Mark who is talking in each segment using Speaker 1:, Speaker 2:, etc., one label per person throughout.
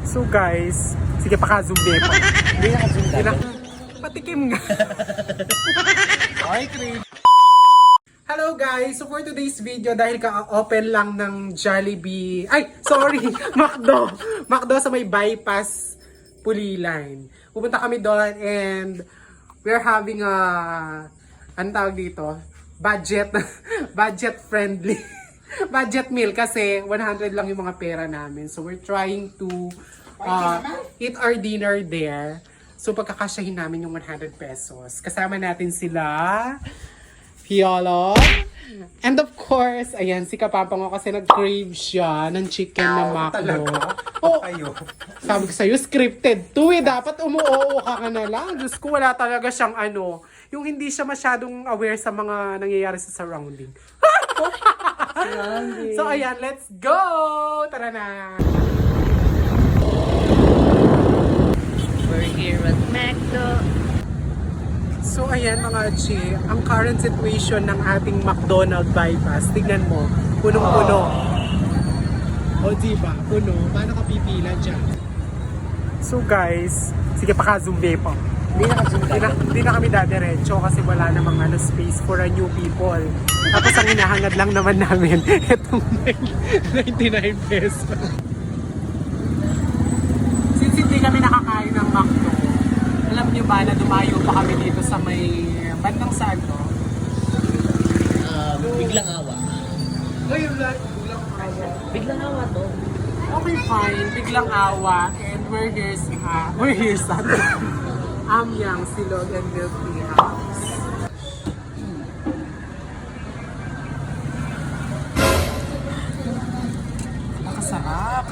Speaker 1: So guys, sige pa-zoom pa.
Speaker 2: Hindi naka-zoom ka.
Speaker 1: Patikim nga.
Speaker 2: Ay, cream.
Speaker 1: Hello guys! So for today's video, dahil ka-open lang ng Jollibee, ay sorry, McDo! McDo sa may bypass Pulilan. Pupunta kami doon and we're having a, anong tawag dito? Budget friendly. Budget meal kasi 100 lang yung mga pera namin. So we're trying to eat our dinner there. So pagkakasyahin namin yung 100 pesos. Kasama natin sila, Piolo. And of course, ayan, si Kapapango kasi nag-crave siya ng chicken na McDo. Oh,
Speaker 2: Kayo.
Speaker 1: sabi ko sa'yo, scripted to eh. Dapat umuoo ka na lang. Diyos ko, wala talaga siyang yung hindi siya masyadong aware sa mga nangyayari sa surrounding. So ayan, let's go! Tara na!
Speaker 3: We're here at McDo.
Speaker 1: So ayan mga Chi, ang current situation ng ating McDonald bypass, tignan mo, punong-puno. O diba, puno, paano ka pipila dyan? So guys, sige pa-zoom pa.
Speaker 2: Hindi naka-zoom ka.
Speaker 1: Hindi na kami dadiretso kasi wala namang space for a new people. Tapos ang hinahangad lang naman namin, itong 99 pesos. Since hindi kami nakakain ng McDo, alam niyo ba na dumayo pa kami dito sa may bandang saan to?
Speaker 3: Biglang awa. Biglang awa to.
Speaker 1: Okay, fine. Biglang awa. And we're here sa Amyang Silog and Milk Tea House. Kasarap.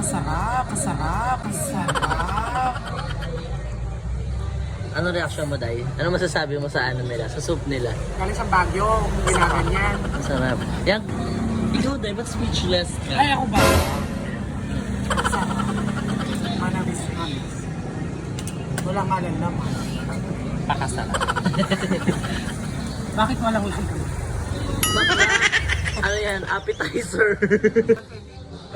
Speaker 3: Ano reaction mo, Day? Ano masasabi mo sa nila? Sa soup nila?
Speaker 1: Galing sa Baguio, ginaganyan.
Speaker 3: Ang sarap. Yan. Ikaw, Day, ba't speechless ka?
Speaker 1: Ay, ako ba? Manamis. Walang alam naman.
Speaker 3: Pakasarap.
Speaker 1: Bakit walang laman?
Speaker 3: Ano yan? Appetizer.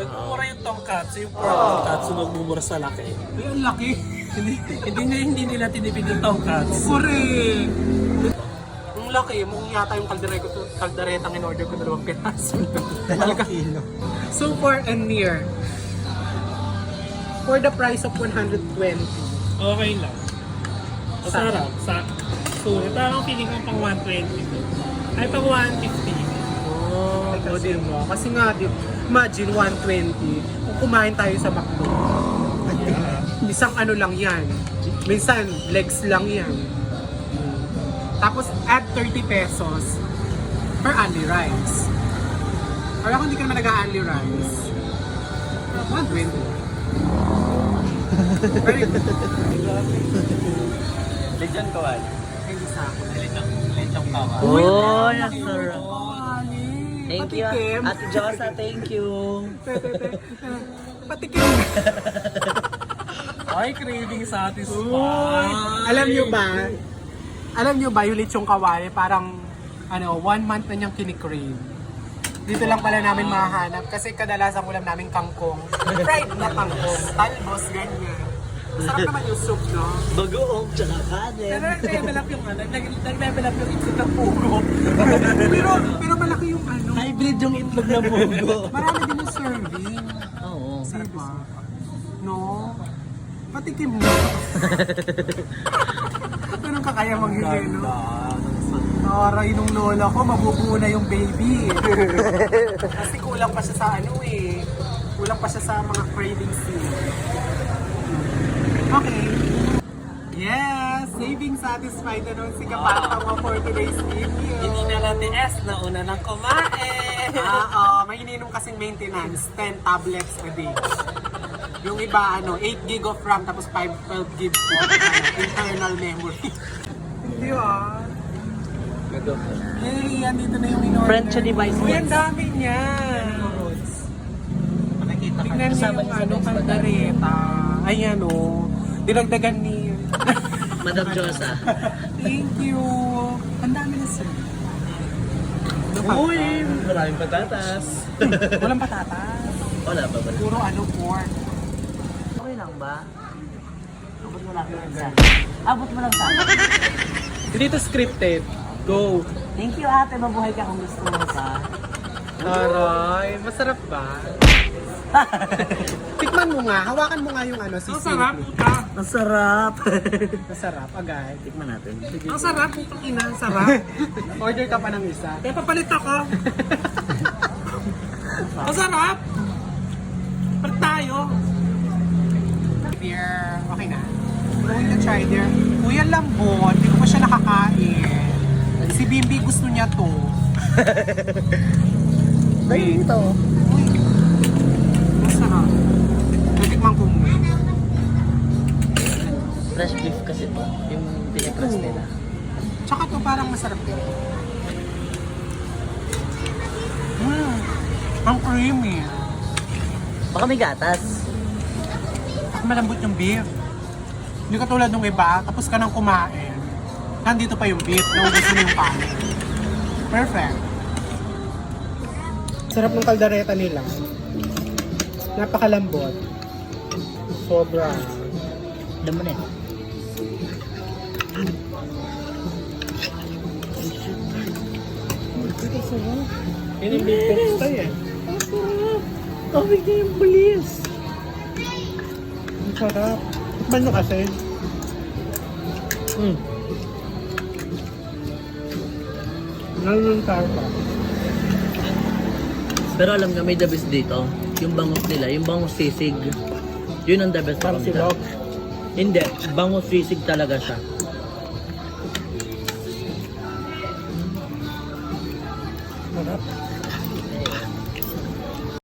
Speaker 4: Nagmumura yung tongkatsu, yung pork tongkatsu nagmumura sa laki.
Speaker 1: Ay, ang laki.
Speaker 4: Hindi nila tinipid yung tongkatsu.
Speaker 1: Correct. Ang laki, mong yata yung kalderetang in order ko 2 piraso.
Speaker 2: 2 kilo.
Speaker 1: So far and near. For the price of 120.
Speaker 4: Okay lang. Masarap. So, parang feeling ko pang 120 to. Ay, pang 150.
Speaker 1: O din mo. Kasi nga, imagine 120. Kung kumain tayo sa McDo. Isang lang yan. Minsan, legs lang yan. Tapos, add 30 pesos per only rice. Or ako hindi ka naman nag-only rice. 120. Very good.
Speaker 2: Lechon kawal.
Speaker 1: Hindi sa akin.
Speaker 2: Lechon kawal.
Speaker 3: Oh, ang sarap. Thank you,
Speaker 1: Patikim.
Speaker 3: Ate Josa. Thank you.
Speaker 1: Patikim.
Speaker 4: Ay, craving satisfied.
Speaker 1: Alam nyo ba yung lechong kawali parang 1 month na niyang kinikrave. Dito lang pala namin mahanap kasi kadalasan ulam namin kangkong. Fried na kangkong, talbos, ganyan. Sarap naman yung soup, no?
Speaker 3: Bagoong tsaka kanin.
Speaker 4: Nag-level up yung nag-level up yung itlog ng pugo.
Speaker 1: pero malaki yung
Speaker 3: Hybrid yung itlog na bugo.
Speaker 1: marami din yung serving.
Speaker 3: Oo.
Speaker 1: Diba? No? Patikim mo. Ganun ka kaya maghili, no? Aray nung lola ko, mabubuo na yung baby. Kasi kulang pa siya sa kulang pa siya sa mga cravings niya. Okay. Yes! Saving satisfied na nun si Kapatang mo for today's video.
Speaker 4: Hindi na natin na una nang kumain.
Speaker 1: May ininom kasing maintenance, 10 tablets a day. Yung iba, 8 gig of RAM, tapos 12 gig of internal memory. Hindi yan, dito na yung in-order.
Speaker 3: French device.
Speaker 1: Uy, ang dami niya. Tignan niyo yung kaldereta. Ayan dinagdagan ni
Speaker 3: Madam Josa.
Speaker 1: Thank you. Ang dami na sir.
Speaker 3: Uy, maraming patatas.
Speaker 1: Walang patatas.
Speaker 3: Wala pa ba?
Speaker 1: Puro pork.
Speaker 3: Okay lang. ba? Abot mo lang sa. Abot mo lang sa.
Speaker 1: Hindi to scripted. Go!
Speaker 3: Thank you ate, mabuhay ka kung gusto mo pa.
Speaker 1: Aray, masarap ba? Tikman mo nga, hawakan mo nga yung ano,
Speaker 4: Ang sarap,
Speaker 1: sisig.
Speaker 4: puta.
Speaker 3: Ang sarap.
Speaker 1: Masarap, agad.
Speaker 3: Tikman natin.
Speaker 4: Ang sarap, putang ina. Ang sarap.
Speaker 1: Order ka pa ng isa.
Speaker 4: Kaya papalit ako. Ang sarap. Palit tayo.
Speaker 1: Beer, okay na. Going to try there. Uy, ang lambot. Hindi ko pa siya nakakain. Si Bimbi gusto niya to.
Speaker 3: Dahil ito.
Speaker 1: Uy, masarap. Natikman ko muna.
Speaker 3: Fresh beef kasi to. Yung pinipress nila.
Speaker 1: Tsaka to parang masarap din. Ang creamy.
Speaker 3: Baka may gatas.
Speaker 1: Malambot yung beef. Hindi katulad ng iba, tapos ka nang kumain. Nandito pa yung beef, naubos mo yung kanin. Perfect. Sarap ng kaldereta nila. Napakalambot. Sobra.
Speaker 3: Alam mo na eh.
Speaker 1: Yan yung beef pasta yan.
Speaker 3: Tawag niya yung pulis.
Speaker 1: Ang sarap. Tikman nyo kasi. Lalo ng sarpa.
Speaker 3: Pero alam nga may the best dito. Yung bangus nila, yung bangus sisig. Yun ang the best.
Speaker 1: Parang
Speaker 3: papunta.
Speaker 1: silog.
Speaker 3: Hindi, bangus sisig talaga siya.